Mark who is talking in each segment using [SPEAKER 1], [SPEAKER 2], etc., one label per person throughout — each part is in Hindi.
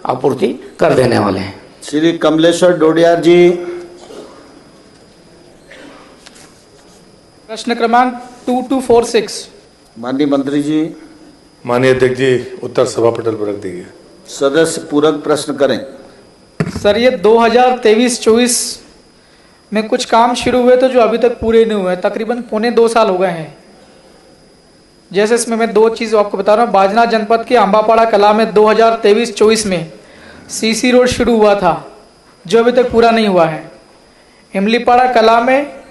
[SPEAKER 1] आपूर्ति कर देने वाले हैं।
[SPEAKER 2] श्री कमलेश्वर डोडियार जी।
[SPEAKER 3] प्रश्न क्रमांक 2246।
[SPEAKER 2] माननीय मंत्री जी।
[SPEAKER 4] माननीय अध्यक्ष जी, उत्तर सभा पटल पर रख दीजिए।
[SPEAKER 2] सदस्य पूरक प्रश्न करें।
[SPEAKER 3] सर, ये 2023-24 में कुछ काम शुरू हुए थे जो अभी तक पूरे नहीं हुए, तकरीबन 1.25 साल हो गए हैं। जैसे इसमें मैं 2 चीज़ आपको बता रहा हूँ। बाजना जनपद के अम्बापाड़ा कला में 2023-24 में सीसी रोड शुरू हुआ था जो अभी तक पूरा नहीं हुआ है। इमलीपाड़ा कला में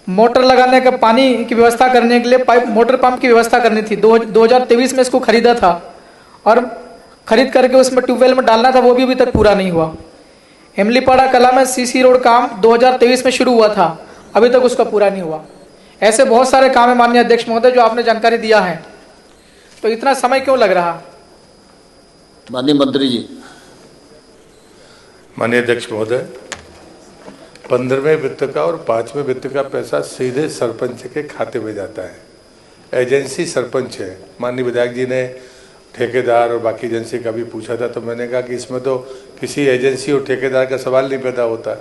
[SPEAKER 3] मोटर लगाने का, पानी की व्यवस्था करने के लिए पाइप मोटर पंप की व्यवस्था करनी थी। 2023 में इसको खरीदा था और खरीद करके उसमें ट्यूबवेल में डालना था, वो भी अभी तक पूरा नहीं हुआ। इमलीपाड़ा कला में सीसी रोड काम 2023 में शुरू हुआ था, अभी तक उसका पूरा नहीं हुआ। ऐसे बहुत सारे काम है माननीय अध्यक्ष महोदय जो आपने जानकारी दिया है, तो इतना समय क्यों लग रहा?
[SPEAKER 2] माननीय मंत्री जी।
[SPEAKER 4] माननीय अध्यक्ष महोदय, 15वें वित्त का और 5वें वित्त का पैसा सीधे सरपंच के खाते में जाता है। एजेंसी सरपंच है। माननीय विधायक जी ने ठेकेदार और बाकी एजेंसी का भी पूछा था, तो मैंने कहा कि इसमें तो किसी एजेंसी और ठेकेदार का सवाल नहीं पैदा होता।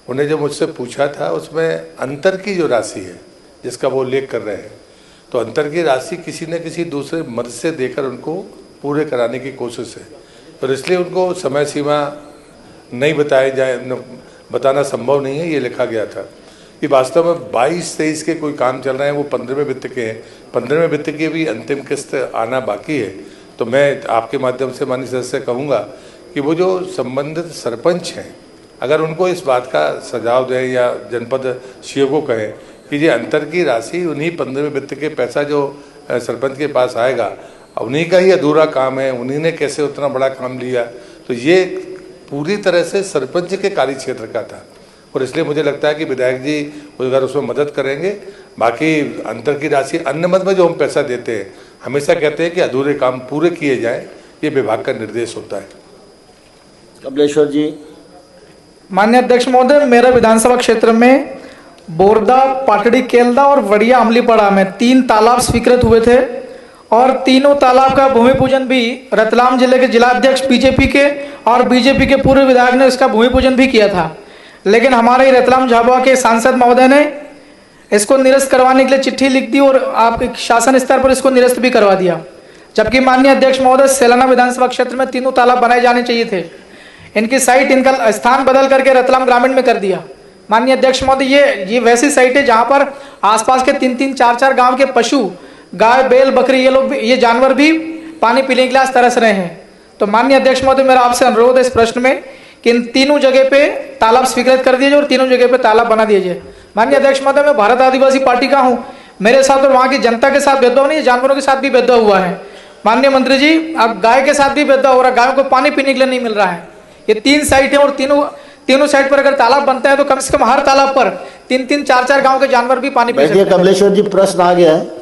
[SPEAKER 4] उन्हें जो मुझसे पूछा था उसमें अंतर की जो राशि है जिसका वो उल्लेख कर रहे हैं, तो अंतर की राशि किसी न किसी दूसरे मद से देकर उनको पूरे कराने की कोशिश है, और इसलिए उनको समय सीमा नहीं बताना संभव नहीं है, ये लिखा गया था। कि वास्तव में 22-23 के कोई काम चल रहे हैं, वो 15वें वित्त के हैं। 15वें वित्त की भी अंतिम किस्त आना बाकी है। तो मैं आपके माध्यम से माननीय सदस्य से कहूँगा कि वो जो संबंधित सरपंच हैं, अगर उनको इस बात का सुझाव दें या जनपद सीओ को कहें कि ये अंतर की राशि उन्हीं 15वें वित्त के पैसा जो सरपंच के पास आएगा, उन्हीं का ही अधूरा काम है, उन्हीं ने कैसे उतना बड़ा काम लिया, तो ये पूरी तरह से सरपंच के कार्य क्षेत्र का था। और इसलिए मुझे लगता है कि विधायक जी अगर उसमें मदद करेंगे, बाकी अंतर की राशि अन्य मद में जो हम पैसा देते हैं, हमेशा कहते हैं कि अधूरे काम पूरे किए जाएं, ये विभाग का निर्देश होता है।
[SPEAKER 2] कमलेश्वर जी।
[SPEAKER 3] माननीय अध्यक्ष महोदय, मेरा विधानसभा क्षेत्र में बोरदा, पाटड़ी, केलदा और वड़िया अमलीपाड़ा में 3 तालाब स्वीकृत हुए थे और तीनों तालाब का भूमि पूजन भी रतलाम जिले के जिलाध्यक्ष बीजेपी के और बीजेपी के पूर्व विधायक ने इसका भूमि पूजन भी किया था। लेकिन हमारे रतलाम झाबुआ के सांसद महोदय ने इसको निरस्त करवाने के लिए चिट्ठी लिख दी और आपके शासन स्तर पर इसको निरस्त भी करवा दिया। जबकि माननीय अध्यक्ष महोदय, सेलाना विधानसभा क्षेत्र में 3 तालाब बनाए जाने चाहिए थे। इनकी साइट, इनका स्थान बदल करके रतलाम ग्रामीण में कर दिया। माननीय अध्यक्ष महोदय, ये वैसी साइट है जहां पर आसपास के 3-3, 4-4 गांव के पशु, गाय, बैल, बकरी, ये जानवर भी पानी पीने के लिए तरस रहे हैं। तो माननीय अध्यक्ष महोदय, मेरा आपसे अनुरोध है इस प्रश्न में कि इन तीनों जगह पे तालाब स्वीकृत कर दिए जाए और तीनों जगह पे तालाब बना दिए जाए। माननीय अध्यक्ष महोदय, मैं भारत आदिवासी पार्टी का हूं, मेरे साथ और वहां की जनता के साथ भेदभाव नहीं है, जानवरों के साथ भी भेदभाव हुआ है। माननीय मंत्री जी, अब गाय के साथ भी भेदभाव हो रहा है, गायों को पानी पीने के लिए नहीं मिल रहा है। ये 3 साइट है और तीनों साइड पर अगर तालाब बनता है तो कम से कम हर तालाब पर 3-3, 4-4 गांव के जानवर भी पानी पी सकते हैं।
[SPEAKER 2] कमलेश्वर जी, प्रश्न आ गया है।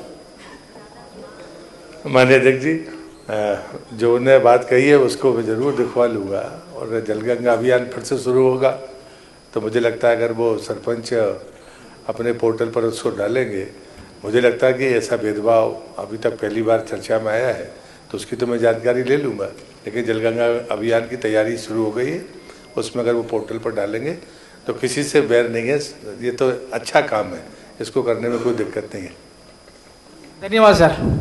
[SPEAKER 4] माननीय अध्यक्ष जी, जो उन्होंने बात कही है उसको मैं ज़रूर दिखवा लूँगा, और जलगंगा अभियान फिर से शुरू होगा तो मुझे लगता है अगर वो सरपंच अपने पोर्टल पर उसको डालेंगे, मुझे लगता है कि ऐसा भेदभाव अभी तक पहली बार चर्चा में आया है, तो उसकी तो मैं जानकारी ले लूँगा। लेकिन जलगंगा अभियान की तैयारी शुरू हो गई है, उसमें अगर वो पोर्टल पर डालेंगे तो किसी से बैर नहीं है, ये तो अच्छा काम है, इसको करने में कोई दिक्कत नहीं है।
[SPEAKER 3] धन्यवाद सर।